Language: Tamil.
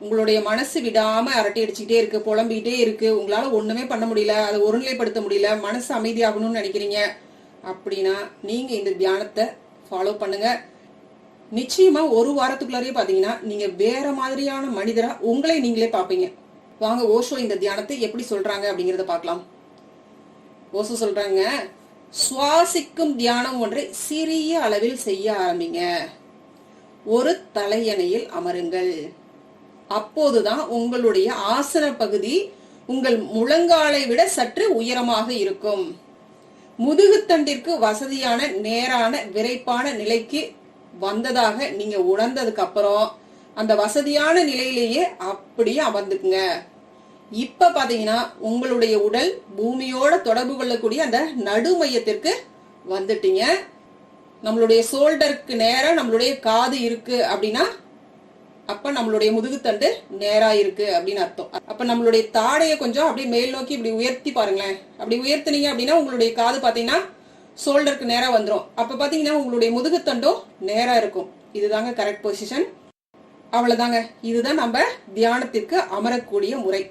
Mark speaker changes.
Speaker 1: உங்களுடைய மனசு விடாம அரட்டை அடிச்சுக்கிட்டே இருக்கு, புலம்பிக்கிட்டே இருக்கு, உங்களால ஒண்ணுமே பண்ண முடியல, அதை ஒருநிலைப்படுத்த முடியல, மனசு அமைதியாகணும்னு நினைக்கிறீங்க அப்படின்னா நீங்க இந்த தியானத்தை ஃபாலோ பண்ணுங்க. நிச்சயமா ஒரு வாரத்துக்குள்ளாரே பாத்தீங்கன்னா நீங்க வேற மாதிரியான மனிதரா உங்களை நீங்களே பாப்பீங்க. வாங்க ஓஷோ இந்த தியானத்தை எப்படி சொல்றாங்க அப்படிங்கறத பார்க்கலாம். ஓஷோ சொல்றாங்க, சுவாசிக்கும் தியானம் ஒன்றை சிறிய அளவில் செய்ய ஆரம்பிங்க. ஒரு தலையணையில் அமருங்கள். அப்போதுதான் உங்களுடைய ஆசன பகுதி உங்கள் முழங்காலை விட சற்று உயரமாக இருக்கும். முதுகுத்தண்டிற்கு வசதியான நேரான விரைப்பான நிலைக்கு வந்ததாக நீங்க உணர்ந்ததுக்கு அப்புறம் அந்த வசதியான நிலையிலேயே அப்படியே அமர்ந்துக்குங்க. இப்ப பாத்தீங்கன்னா உங்களுடைய உடல் பூமியோட தொடர்பு கொள்ளக்கூடிய அந்த நடு மையத்திற்கு வந்துட்டீங்க. நம்மளுடைய ஷோல்டருக்கு நேரா நம்மளுடைய காது இருக்கு அப்படின்னா அப்ப நம்மளுடைய முதுகுத்தண்டு நேரா இருக்கு அப்படின்னு அர்த்தம். அப்ப நம்மளுடைய தாடையை கொஞ்சம் அப்படியே மேல் நோக்கி இப்படி உயர்த்தி பாருங்களேன். அப்படி உயர்த்தினீங்க அப்படின்னா உங்களுடைய காது பாத்தீங்கன்னா ஷோல்டருக்கு நேரா வந்துடும். அப்ப பாத்தீங்கன்னா உங்களுடைய முதுகுத்தண்டும் நேரா இருக்கும். இதுதாங்க கரெக்ட் பொசிஷன். அவ்வளவுதாங்க. இதுதான் நம்ம தியானத்திற்கு அமரக்கூடிய முறை.